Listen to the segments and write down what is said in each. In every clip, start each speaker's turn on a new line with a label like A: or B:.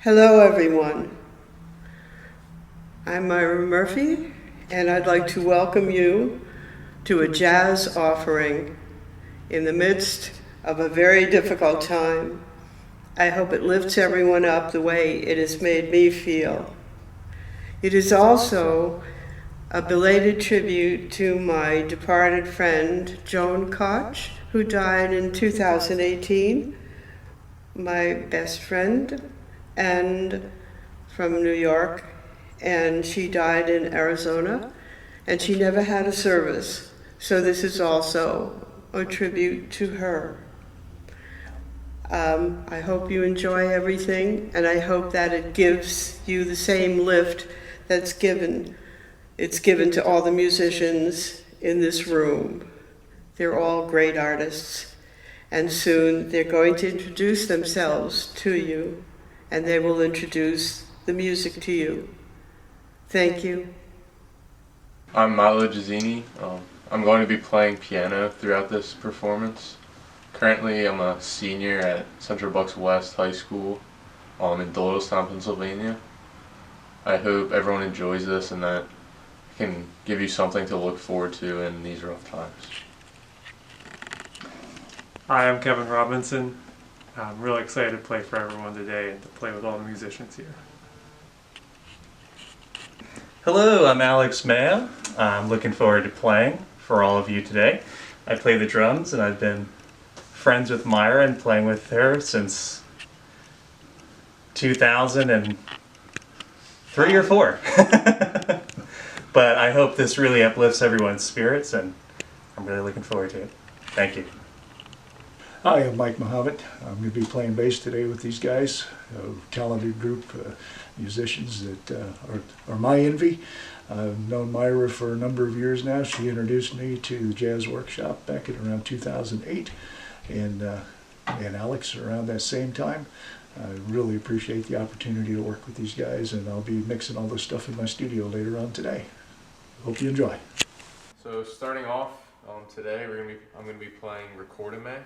A: Hello, everyone. I'm Myra Murphy, and I'd like to welcome you to a jazz offering in the midst of a very difficult time. I hope it lifts everyone up the way it has made me feel. It is also a belated tribute to my departed friend, Joan Koch, who died in 2018, my best friend, and from New York, and she died in Arizona, and she never had a service. So this is also a tribute to her. I hope you enjoy everything, and I hope that it gives you the same lift it's given to all the musicians in this room. They're all great artists, and soon they're going to introduce themselves to you, and they will introduce the music to you. Thank you.
B: I'm Milo, Jezzeny. I'm going to be playing piano throughout this performance. Currently, I'm a senior at Central Bucks West High School in Doylestown, Pennsylvania. I hope everyone enjoys this and that it can give you something to look forward to in these rough times.
C: Hi, I'm Kevin Robinson. I'm really excited to play for everyone today and to play with all the musicians here.
D: Hello, I'm Alex Maio. I'm looking forward to playing for all of you today. I play the drums and I've been friends with Myra and playing with her since 2003 or 4. But I hope this really uplifts everyone's spirits and I'm really looking forward to it. Thank you.
E: Hi, I'm Mike Mahomet. I'm going to be playing bass today with these guys, a talented group, musicians that are my envy. I've known Myra for a number of years now. She introduced me to the Jazz Workshop back in around 2008, and Alex around that same time. I really appreciate the opportunity to work with these guys, and I'll be mixing all this stuff in my studio later on today. Hope you enjoy.
B: So starting off today, I'm going to be playing Recordame,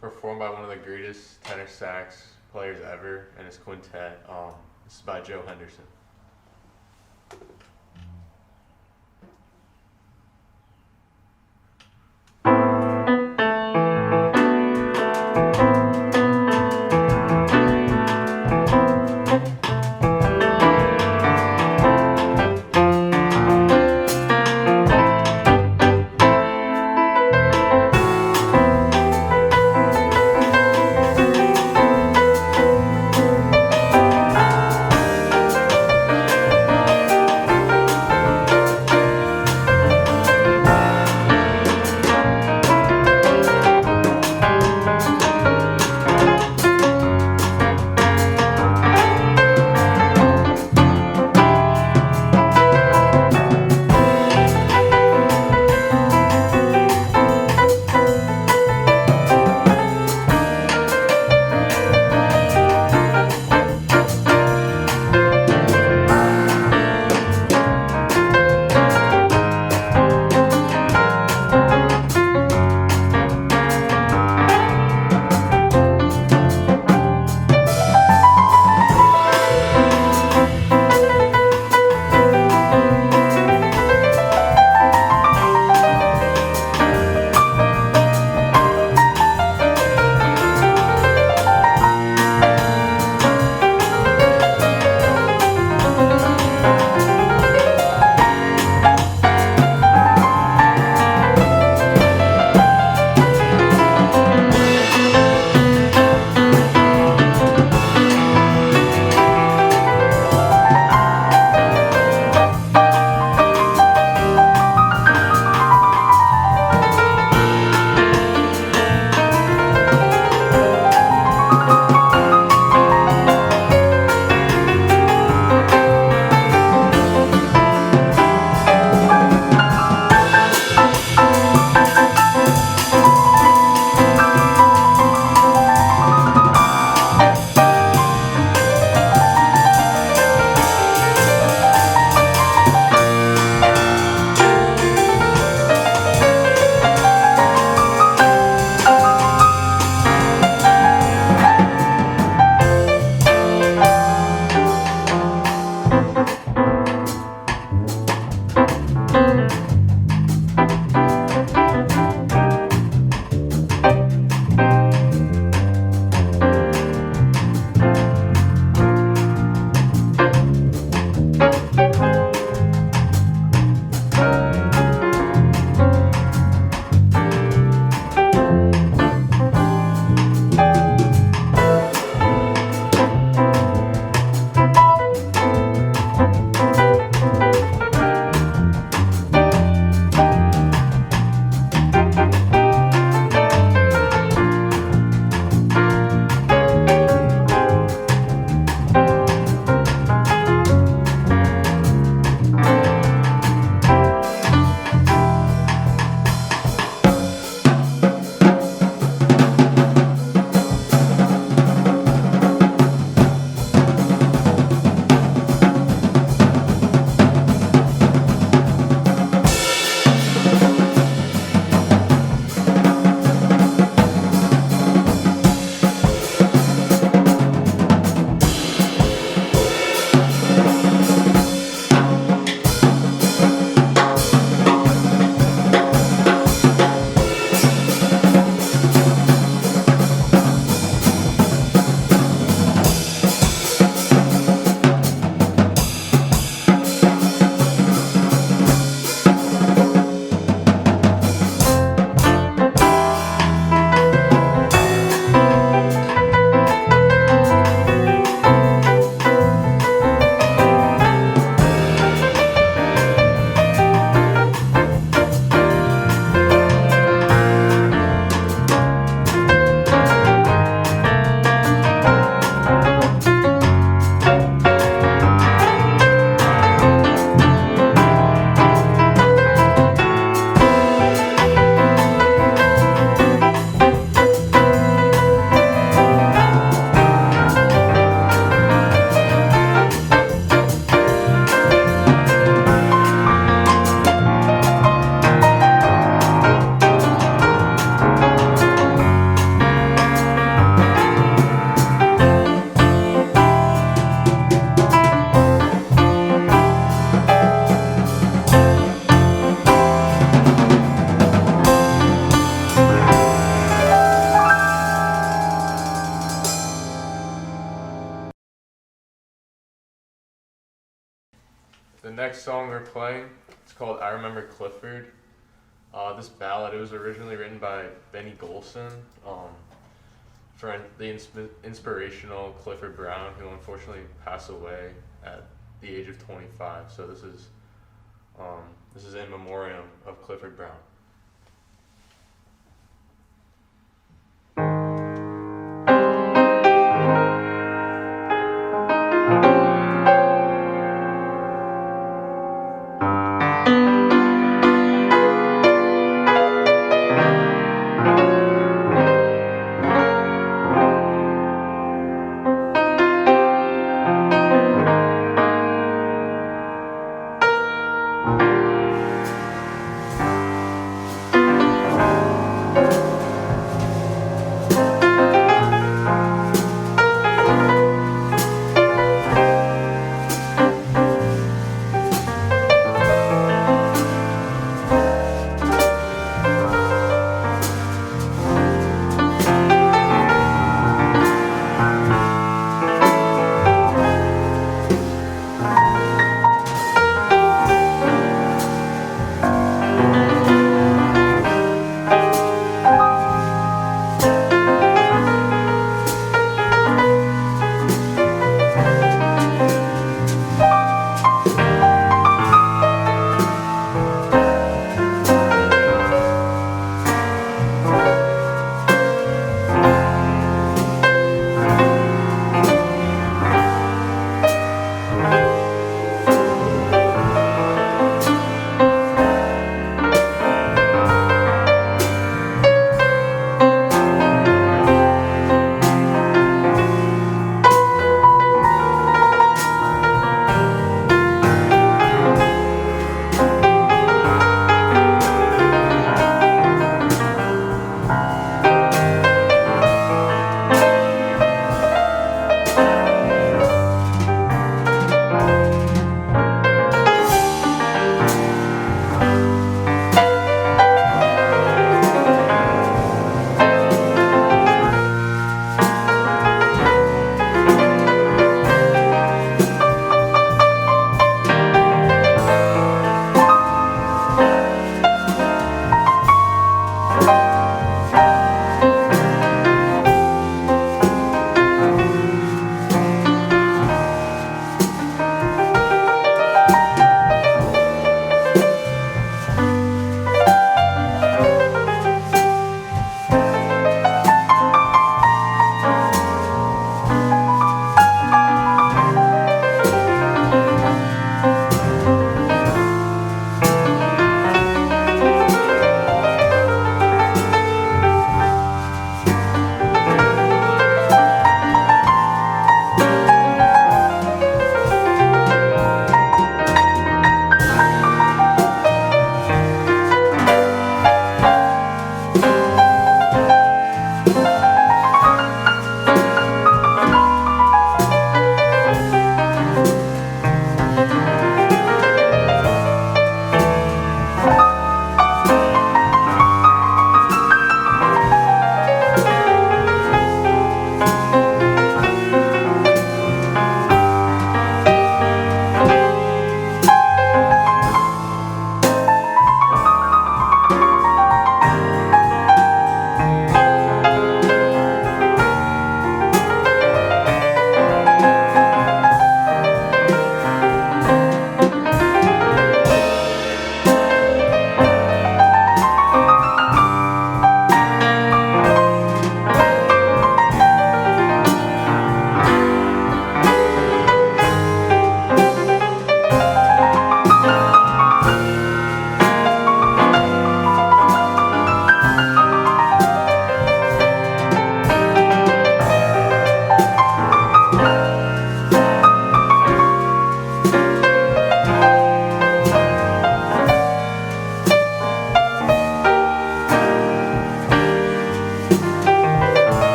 B: performed by one of the greatest tenor sax players ever, and his quintet. This is by Joe Henderson. The next song we're playing, it's called I Remember Clifford. This ballad, it was originally written by Benny Golson for the inspirational Clifford Brown, who unfortunately passed away at the age of 25. So this is in memoriam of Clifford Brown.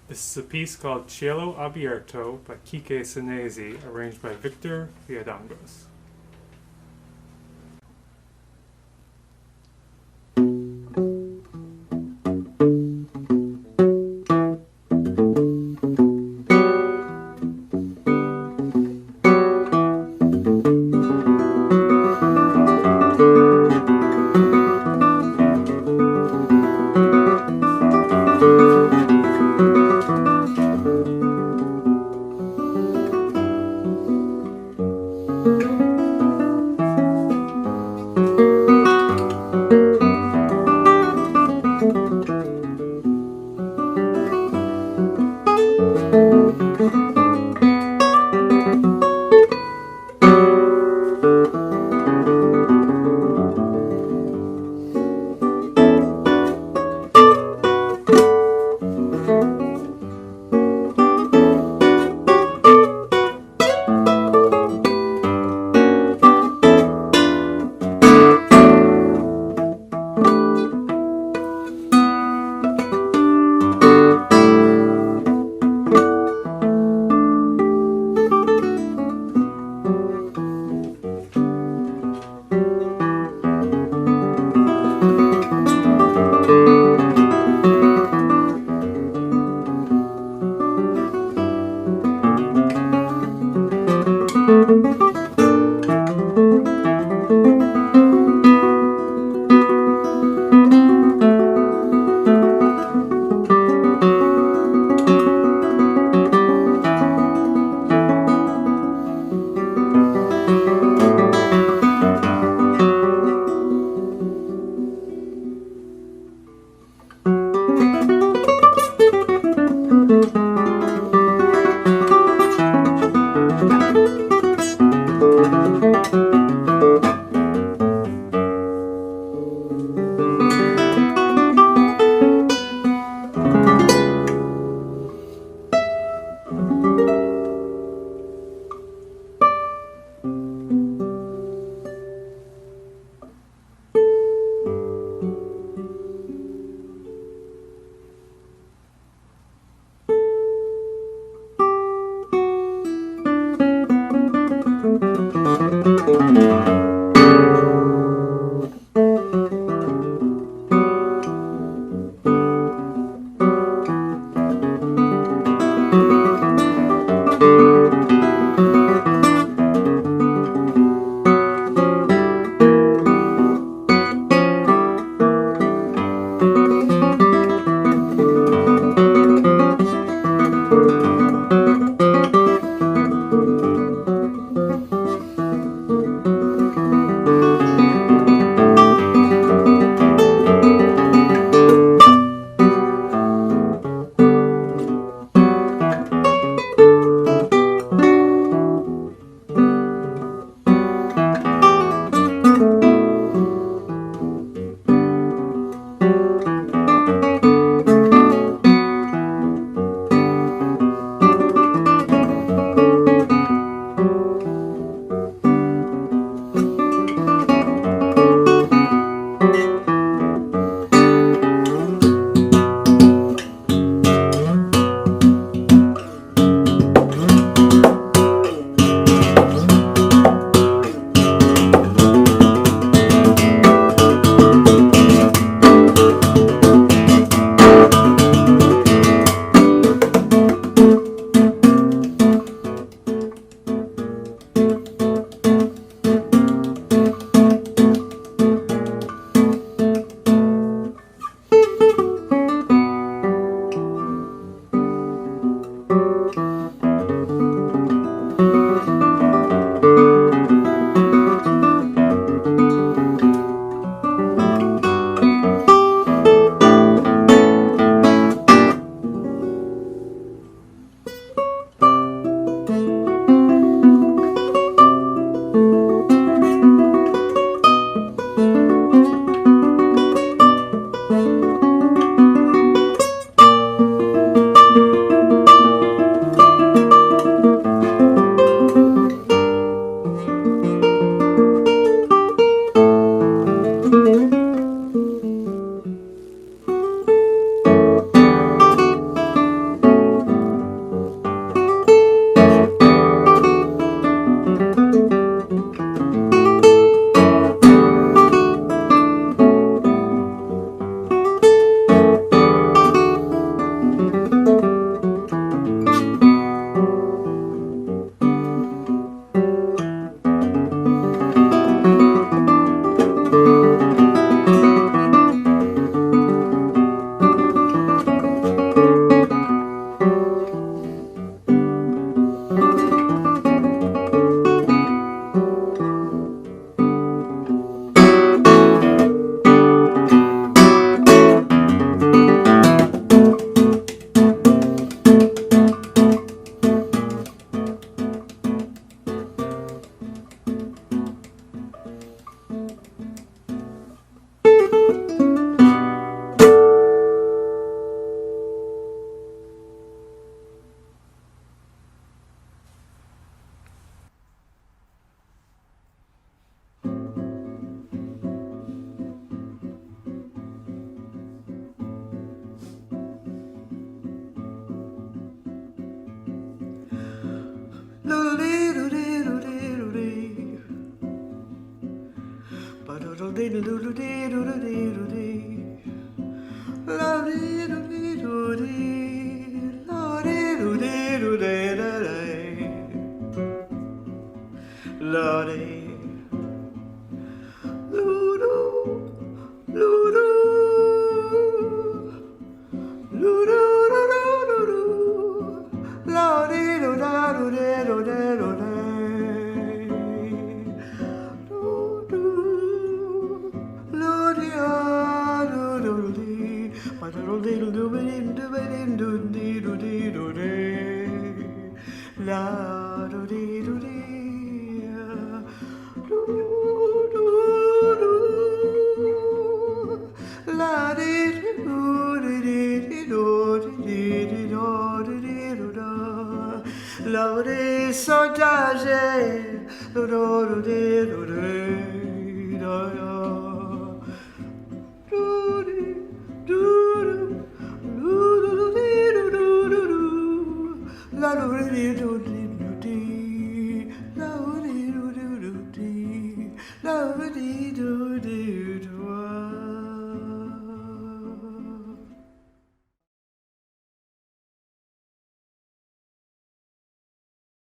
C: This is a piece called Cielo, Abierto by Quique Sinesi, arranged by Victor Villadangos.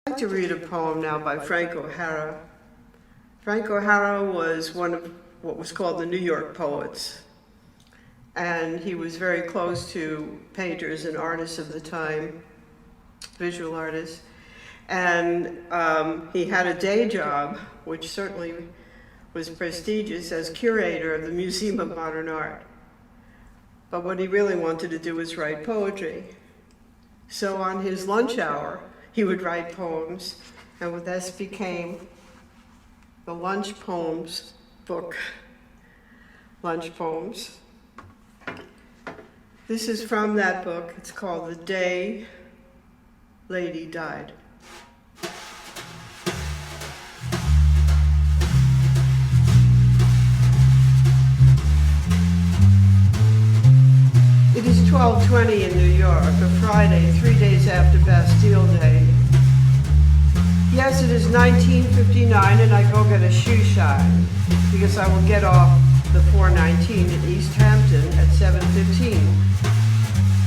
A: I'd like to read a poem now by Frank O'Hara. Frank O'Hara was one of what was called the New York poets, and he was very close to painters and artists of the time, visual artists, and he had a day job, which certainly was prestigious, as curator of the Museum of Modern Art. But what he really wanted to do was write poetry. So on his lunch hour, he would write poems, and this became the Lunch Poems book. Lunch Poems. This is from that book. It's called The Day Lady Died. It is 12:20 in New York, a Friday, 3 days after Bastille Day. Yes, it is 19:59 and I go get a shoe shine because I will get off the 419 in East Hampton at 7:15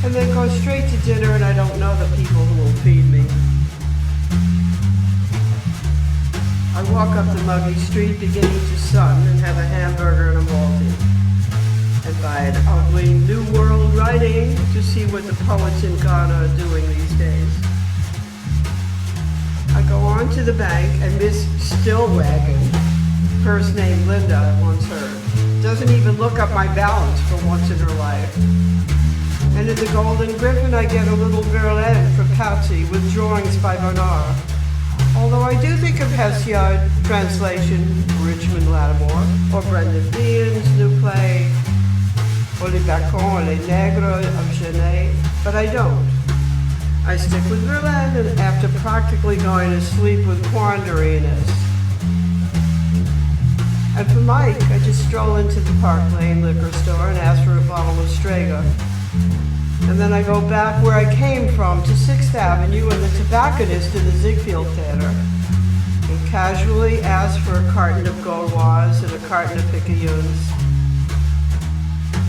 A: and then go straight to dinner, and I don't know the people who will feed me. I walk up the muggy street beginning to sun and have a hamburger and a Malty, and buy an ugly New World writing to see what the poets in Ghana are doing these days. I go on to the bank, and Miss Stillwagon, first name Linda, I once heard, doesn't even look up my balance for once in her life. And in the Golden Griffin, I get a little girl N for Patsy with drawings by Bernard. Although I do think of Hesiod, translation, Richmond Lattimore, or Brendan Behan's new play, or Les Bacons, Les Nègres of Jezzeny, but I don't. I stick with Berlin, and after practically going to sleep with quandariness. And for Mike, I just stroll into the Park Lane liquor store and ask for a bottle of Strega. And then I go back where I came from to 6th Avenue and the tobacconist in the Ziegfeld Theater, and casually ask for a carton of Gauloise and a carton of Picayunes.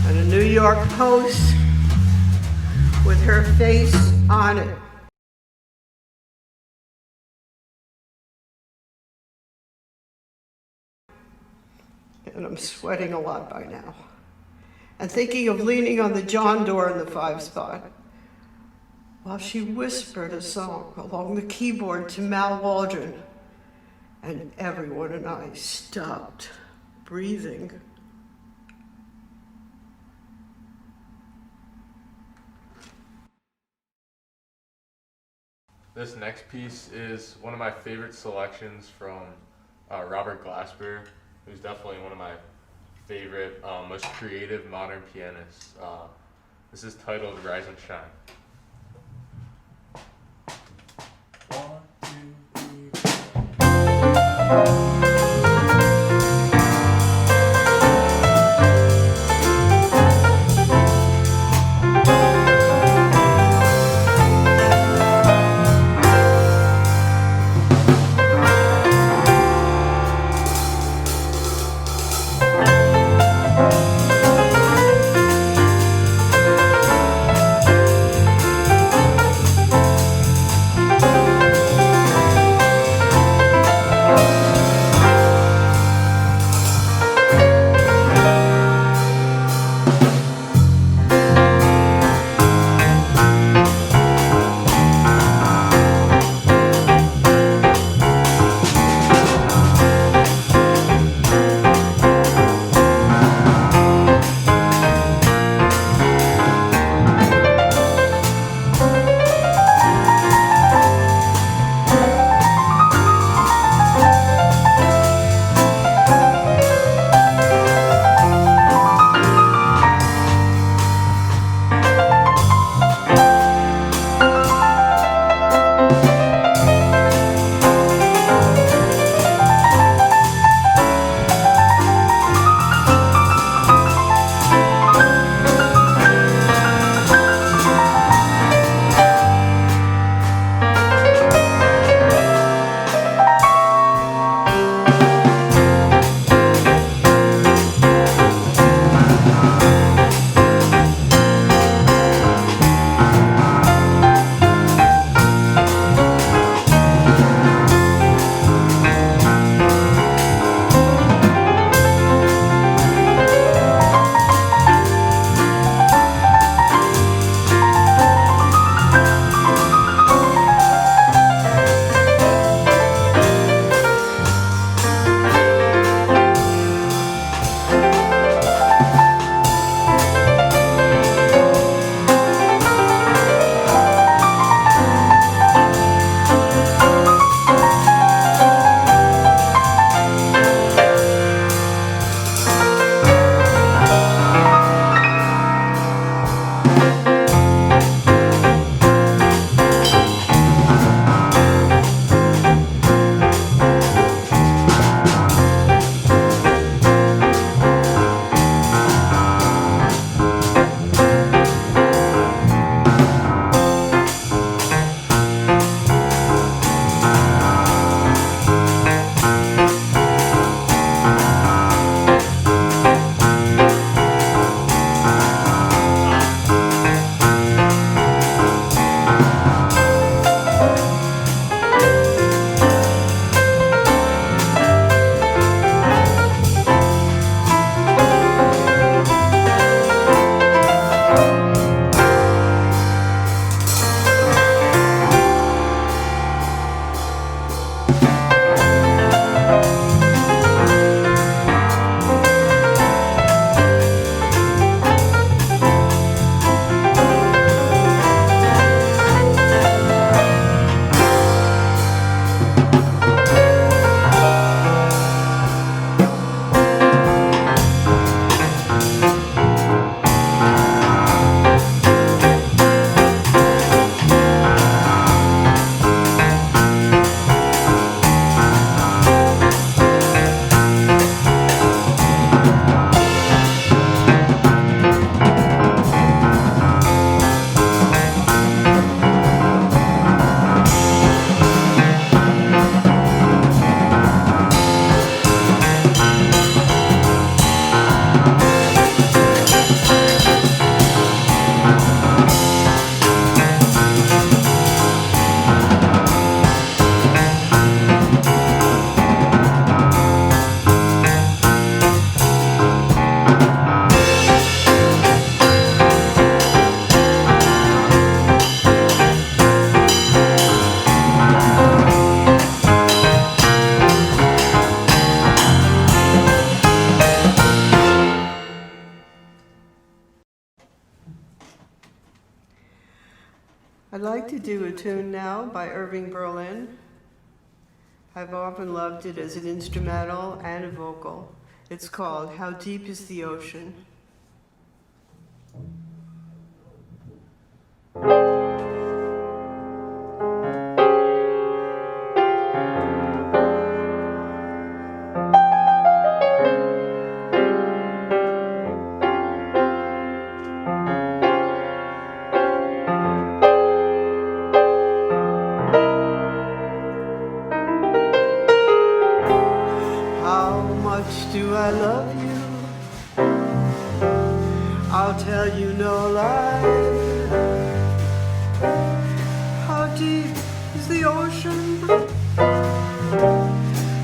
A: And a New York Post with her face on it. And I'm sweating a lot by now. And thinking of leaning on the John door in the 5 spot while she whispered a song along the keyboard to Mal Waldron, and everyone and I stopped breathing.
B: This next piece is one of my favorite selections from Robert Glasper, who's definitely one of my favorite, most creative modern pianists. This is titled Rise and Shine. 1, 2, 3, 4.
A: I'd like to do a tune now by Irving Berlin. I've often loved it as an instrumental and a vocal. It's called How Deep is the Ocean? Do I love you? I'll tell you no lie. How deep is the ocean?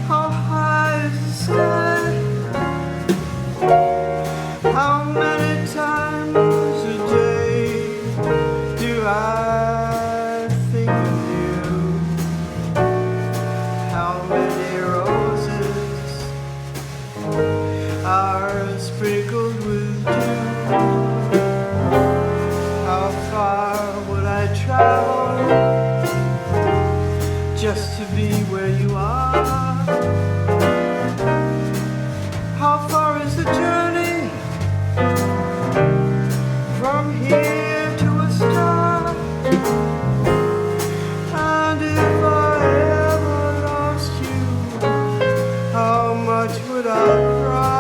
A: How high is the sky? How many times a day do I think of you? How many roses are sprinkled with dew? How far would I travel just to be where you are? How far is the journey from here to a star? And if I ever lost you, how much would I cry?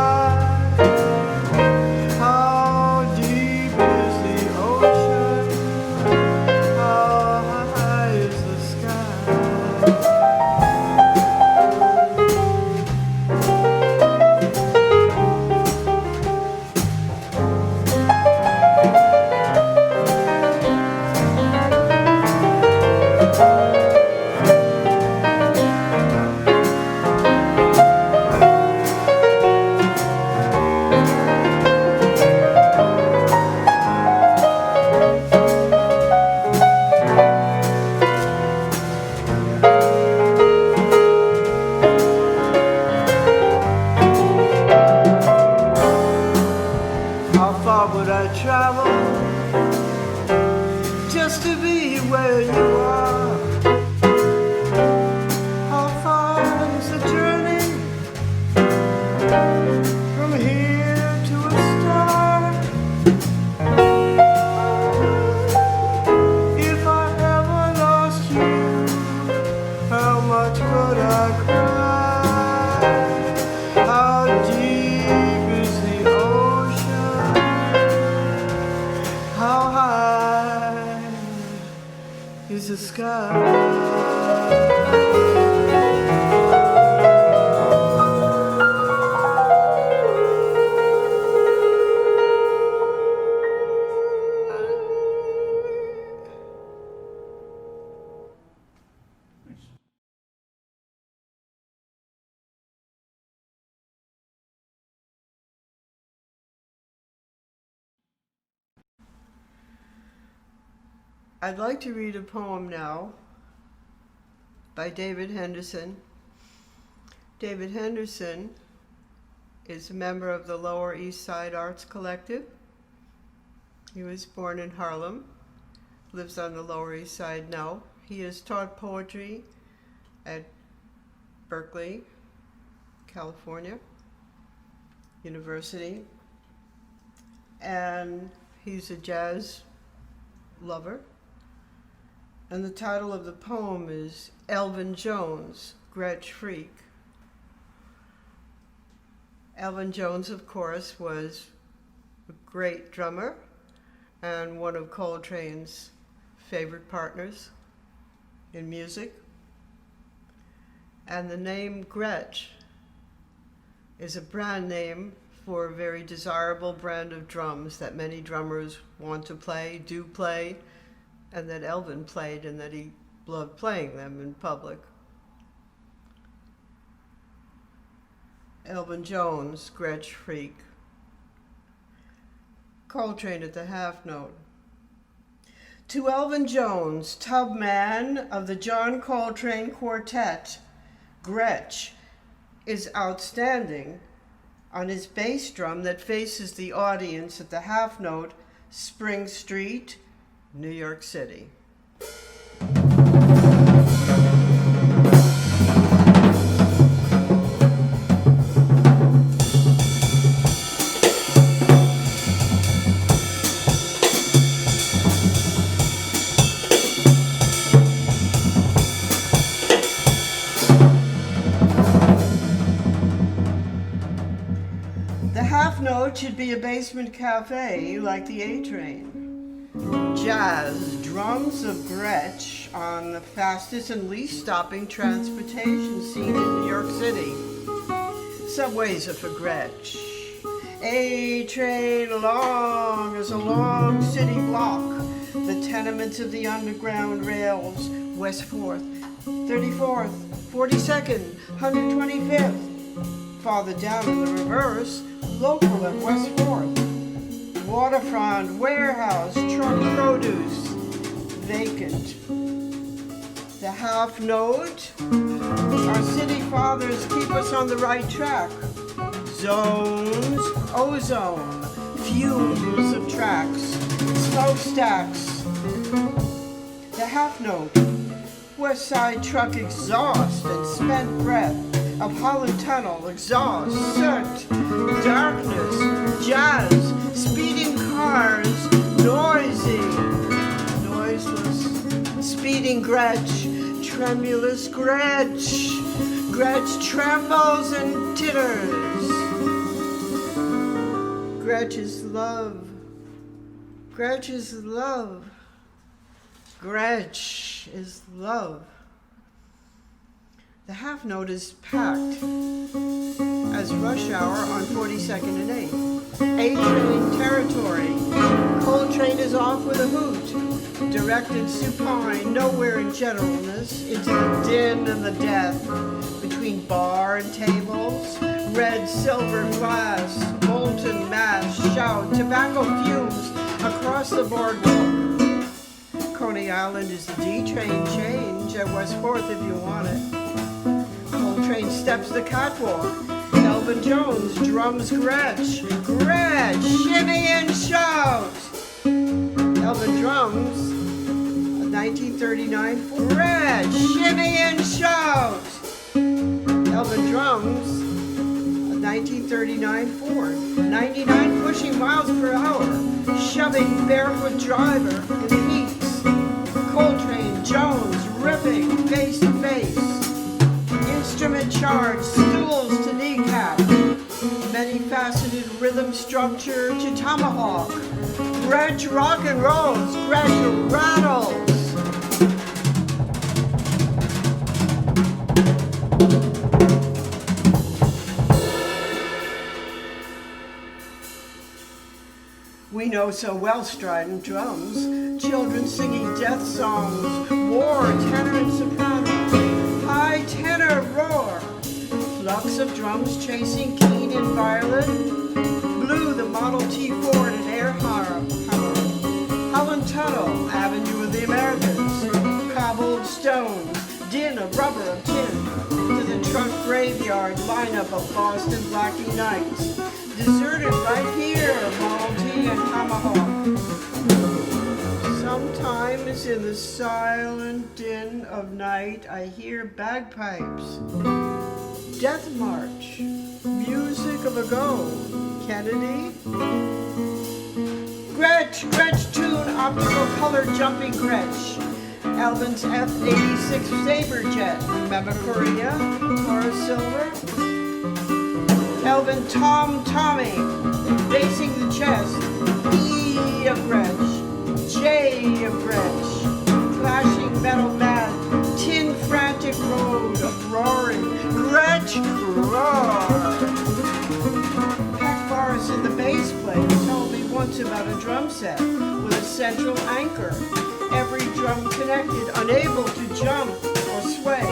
A: How deep is the ocean? How high is the sky? I'd like to read a poem now by David Henderson. David Henderson is a member of the Lower East Side Arts Collective. He was born in Harlem, lives on the Lower East Side now. He has taught poetry at Berkeley, California University, and he's a jazz lover. And the title of the poem is Elvin Jones, Gretsch Freak. Elvin Jones, of course, was a great drummer and one of Coltrane's favorite partners in music. And the name Gretsch is a brand name for a very desirable brand of drums that many drummers want to play, do play, and that Elvin played and that he loved playing them in public. Elvin Jones, Gretsch Freak. Coltrane at the half note. To Elvin Jones, tub man of the John Coltrane Quartet, Gretsch is outstanding on his bass drum that faces the audience at the half note, Spring Street, New York City. Should be a basement cafe like the A-Train. Jazz, drums of Gretsch on the fastest and least stopping transportation scene in New York City. Subways are for Gretsch. A-Train long as a long city block. The tenements of the underground rails, West 4th, 34th, 42nd, 125th. Farther down in the reverse, local at West 4th, waterfront, warehouse, truck produce, vacant. The half note, our city fathers keep us on the right track. Zones, ozone, fumes of tracks, smokestacks. The half note, West Side truck exhaust and spent breath of Holland Tunnel, exhaust, soot, darkness, jazz, speeding cars, noisy, noiseless, speeding Gretsch, tremulous Gretsch, Gretsch trembles and titters. Gretsch is love, Gretsch is love, Gretsch is love. The half note is packed as rush hour on 42nd and 8th. A-Train territory. Coltrane is off with a hoot. Directed supine, nowhere in generalness, into the din and the death. Between bar and tables, red silver glass, molten mass, shout, tobacco fumes across the boardwalk. Coney Island is the D-Train change at West 4th if you want it. Coltrane steps the catwalk. Elvin Jones drums Gretsch. Gretsch, shimmy and shout. Elvin drums, 1939 Ford. Gretsch, shimmy and shout. Elvin drums, 1939 Ford. 99 pushing miles per hour, shoving barefoot driver in the heat. Coltrane, Jones, ripping face to face. Instrument charge, stools to kneecap, many-faceted rhythm structure to tomahawk. Gretsch rock and rolls, Gretsch rattles. We know so well strident drums, children singing death songs, war, tenor and soprano, high tenor roar, flux of drums chasing keen and violent, blew the Model T Ford and air power. Brooklyn Tunnel, Avenue of the Americas, cobbled stone, din of rubber of tin, to the truck graveyard lineup of Boston Blackie nights, deserted right here, Malty and Tomahawk. Sometimes in the silent din of night I hear bagpipes, death march, music of a go, Kennedy. Gretsch tune, optical color jumping Gretsch. Alvin's F-86 Saberjet, remember Korea, Taurus Silver? Elvin Tommy, facing the chest, E of Gretsch, J of Gretsch, clashing metal mad, tin frantic road of roaring, Gretsch roar. Pat Forrest in the bass player told me once about a drum set with a central anchor. Every drum connected, unable to jump or sway.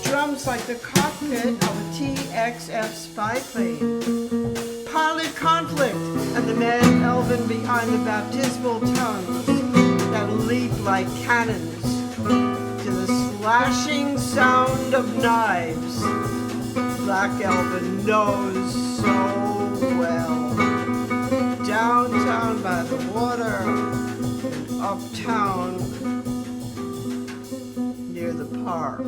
A: Drums like the cockpit of a TXF spy plane. Pilot conflict, and the man Elvin behind the baptismal tongues that leap like cannons to the slashing sound of knives. Black Elvin knows so well. Downtown by the water, uptown near the park.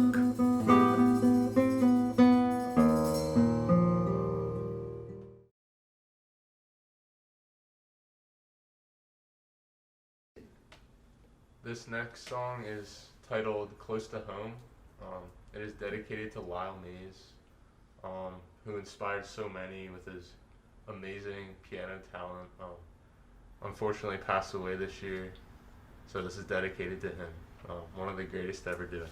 B: This next song is titled Close to Home. It is dedicated to Lyle Mays, who inspired so many with his amazing piano talent. Unfortunately passed away this year, so this is dedicated to him. One of the greatest to ever do it.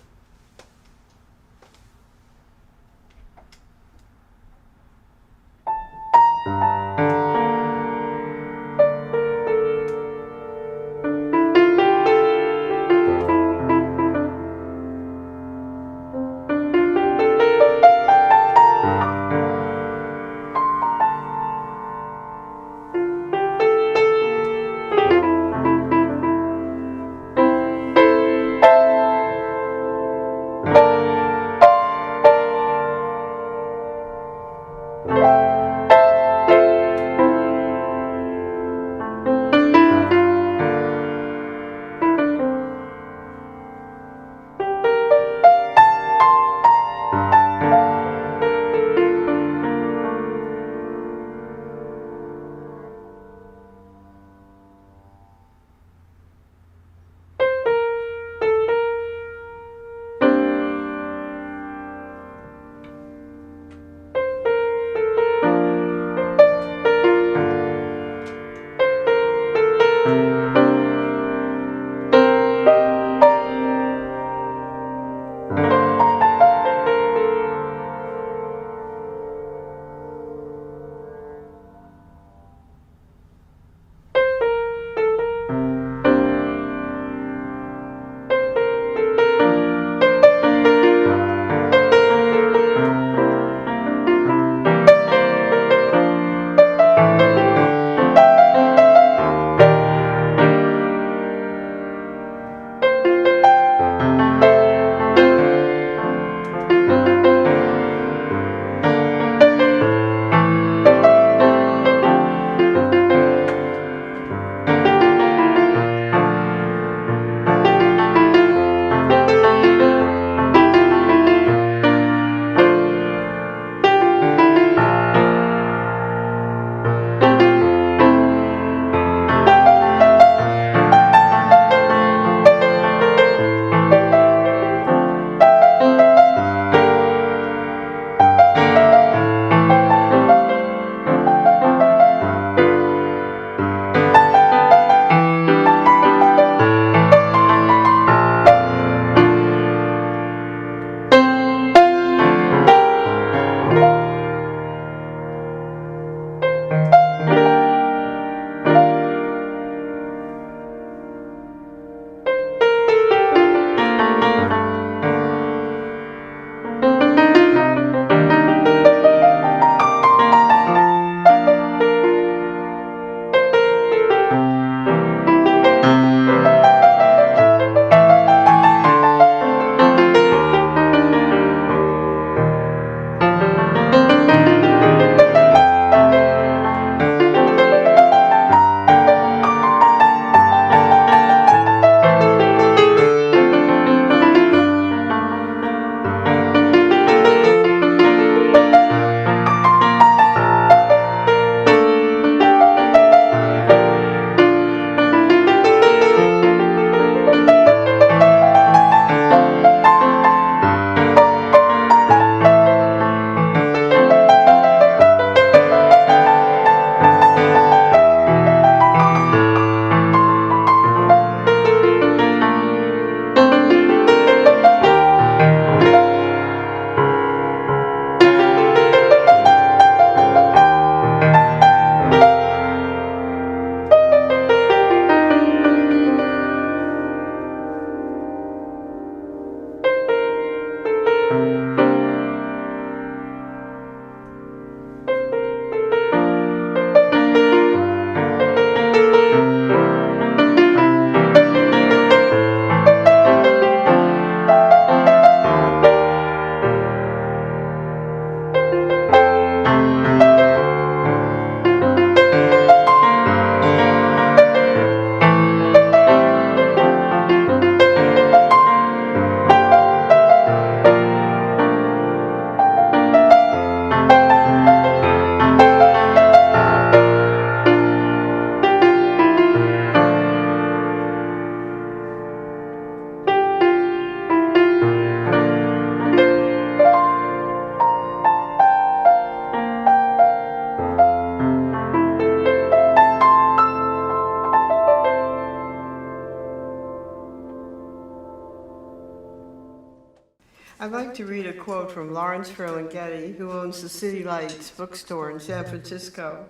A: like to read a quote from Lawrence Ferlinghetti, who owns the City Lights bookstore in San Francisco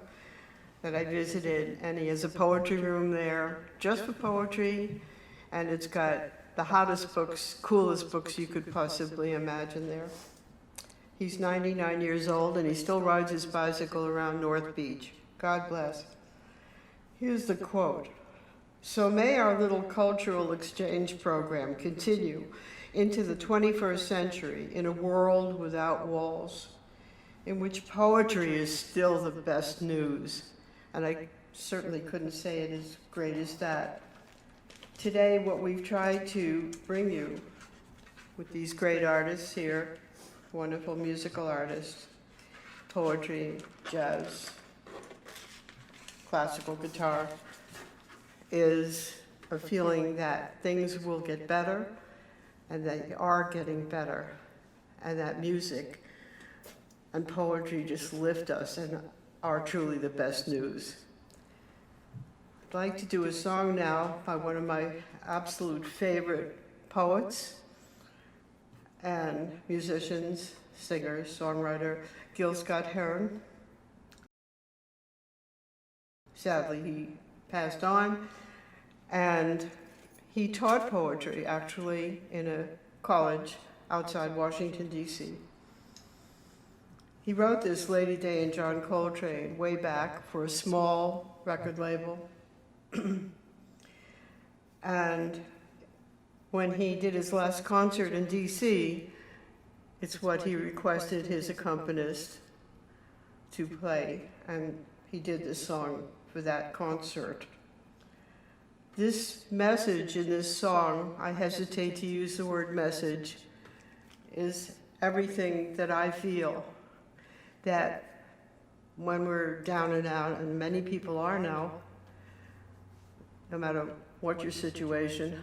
A: that I visited, and he has a poetry room there just for poetry, and it's got the hottest books, coolest books you could possibly imagine there. He's 99 years old, and he still rides his bicycle around North Beach. God bless. Here's the quote. So may our little cultural exchange program continue into the 21st century in a world without walls, in which poetry is still the best news. And I certainly couldn't say it as great as that. Today, what we've tried to bring you with these great artists here, wonderful musical artists, poetry, jazz, classical guitar, is a feeling that things will get better, and they are getting better, and that music and poetry just lift us and are truly the best news. I'd like to do a song now by one of my absolute favorite poets and musicians, singer, songwriter, Gil Scott-Heron. Sadly, he passed on, and he taught poetry actually in a college outside Washington, D.C. He wrote this Lady Day and John Coltrane way back for a small record label. And when he did his last concert in D.C., it's what he requested his accompanist to play, and he did this song for that concert. This message in this song, I hesitate to use the word message, is everything that I feel, that when we're down and out, and many people are now, no matter what your situation,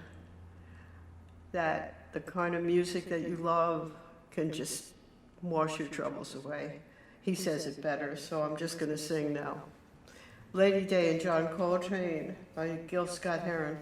A: that the kind of music that you love can just wash your troubles away. He says it better, so I'm just going to sing now. Lady Day and John Coltrane by Gil Scott-Heron.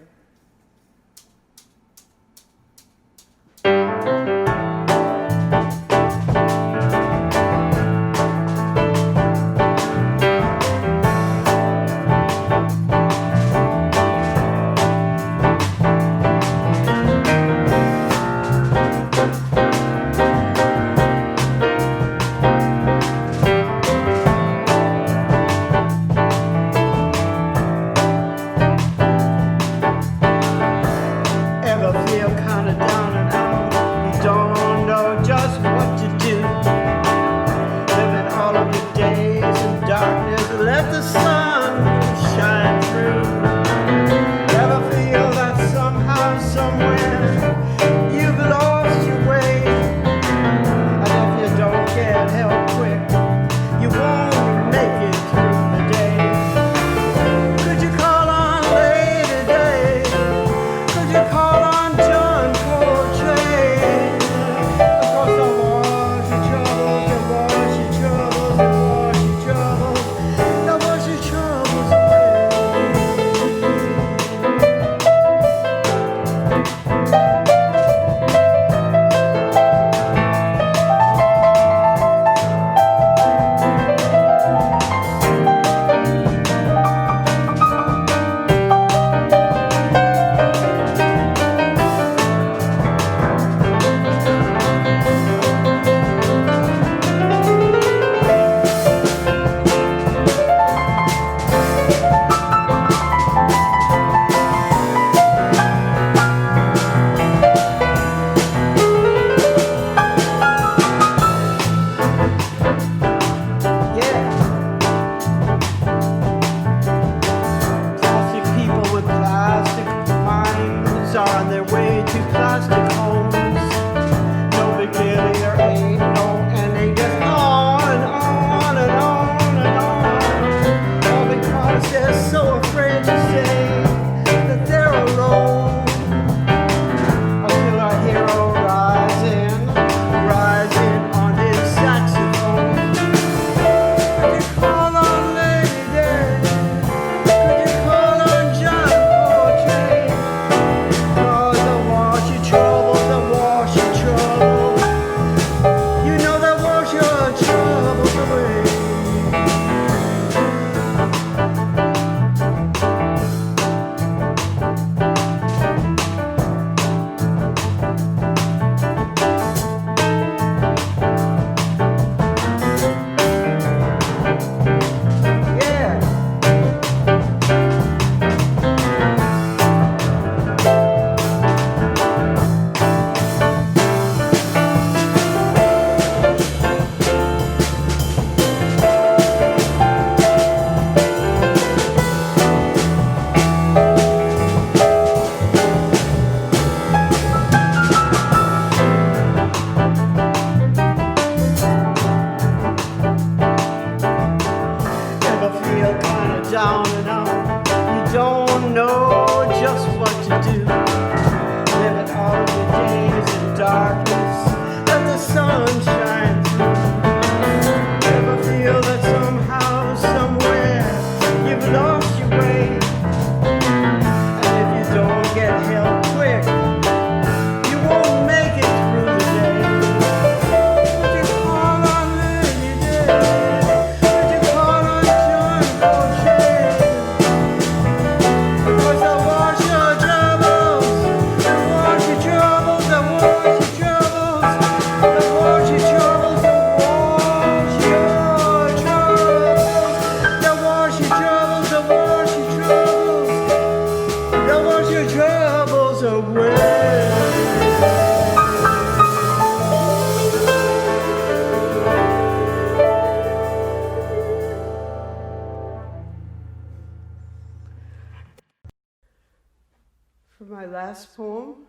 A: last poem,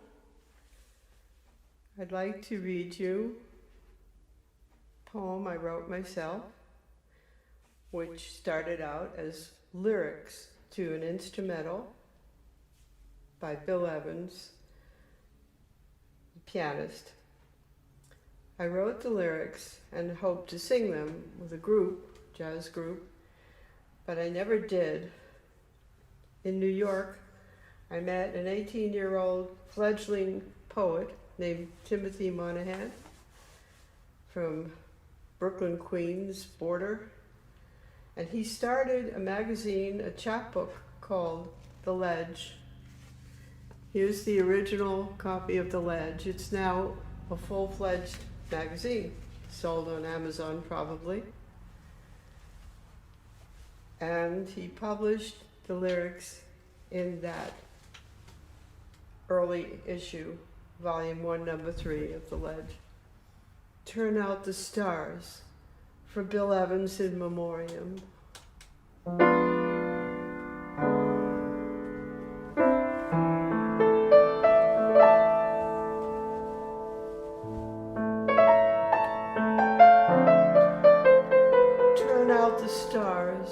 A: I'd like to read you a poem I wrote myself, which started out as lyrics to an instrumental by Bill Evans, the pianist. I wrote the lyrics and hoped to sing them with a group, jazz group, but I never did. In New York, I met an 18-year-old fledgling poet named Timothy Monahan from Brooklyn, Queens border, and he started a magazine, a chapbook called The Ledge. Here's the original copy of The Ledge. It's now a full-fledged magazine, sold on Amazon probably. And he published the lyrics in that early issue, volume 1, number 3 of The Ledge. Turn out the stars for Bill Evans in memoriam. Turn out the stars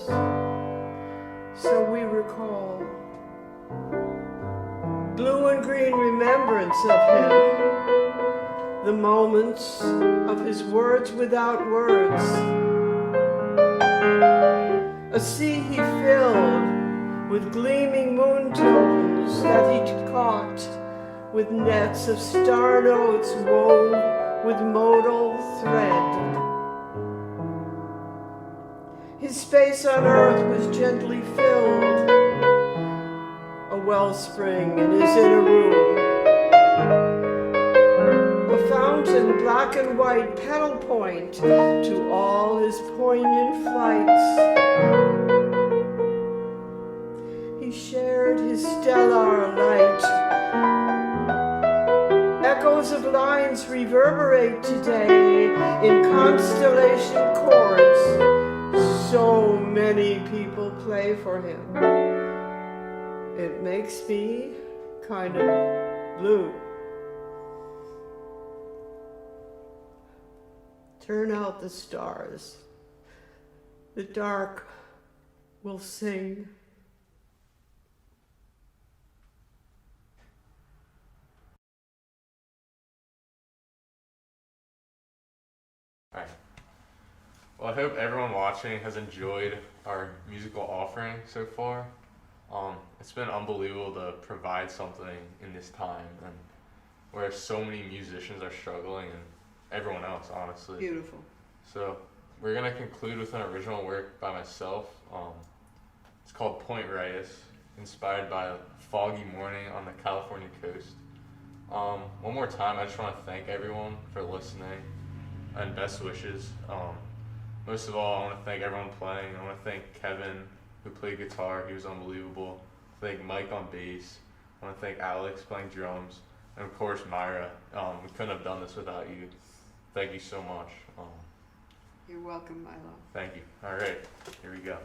A: so we recall blue and green remembrance of him, the moments of his words without words, a sea he filled with gleaming moon tones that he caught with nets of star notes wove with modal thread. His space on earth was gently filled, a wellspring in his inner room, a fountain black and white pedal point to all his poignant flights. He shared his stellar light. Echoes of lines reverberate today in constellation chords. So many people play for him. It makes me kind of blue. Turn out the stars. The dark will sing.
B: All right. Well, I hope everyone watching has enjoyed our musical offering so far. It's been unbelievable to provide something in this time, and where so many musicians are struggling, and everyone else, honestly.
A: Beautiful.
B: So we're gonna conclude with an original work by myself. It's called Point Reyes, inspired by a foggy morning on the California coast. One more time, I just want to thank everyone for listening, and best wishes. Most of all, I want to thank everyone playing. I want to thank Kevin, who played guitar. He was unbelievable. Thank Mike on bass. I want to thank Alex playing drums. And of course, Myra. We couldn't have done this without you. Thank you so much.
A: You're welcome, Milo.
B: Thank you. All right, here we go.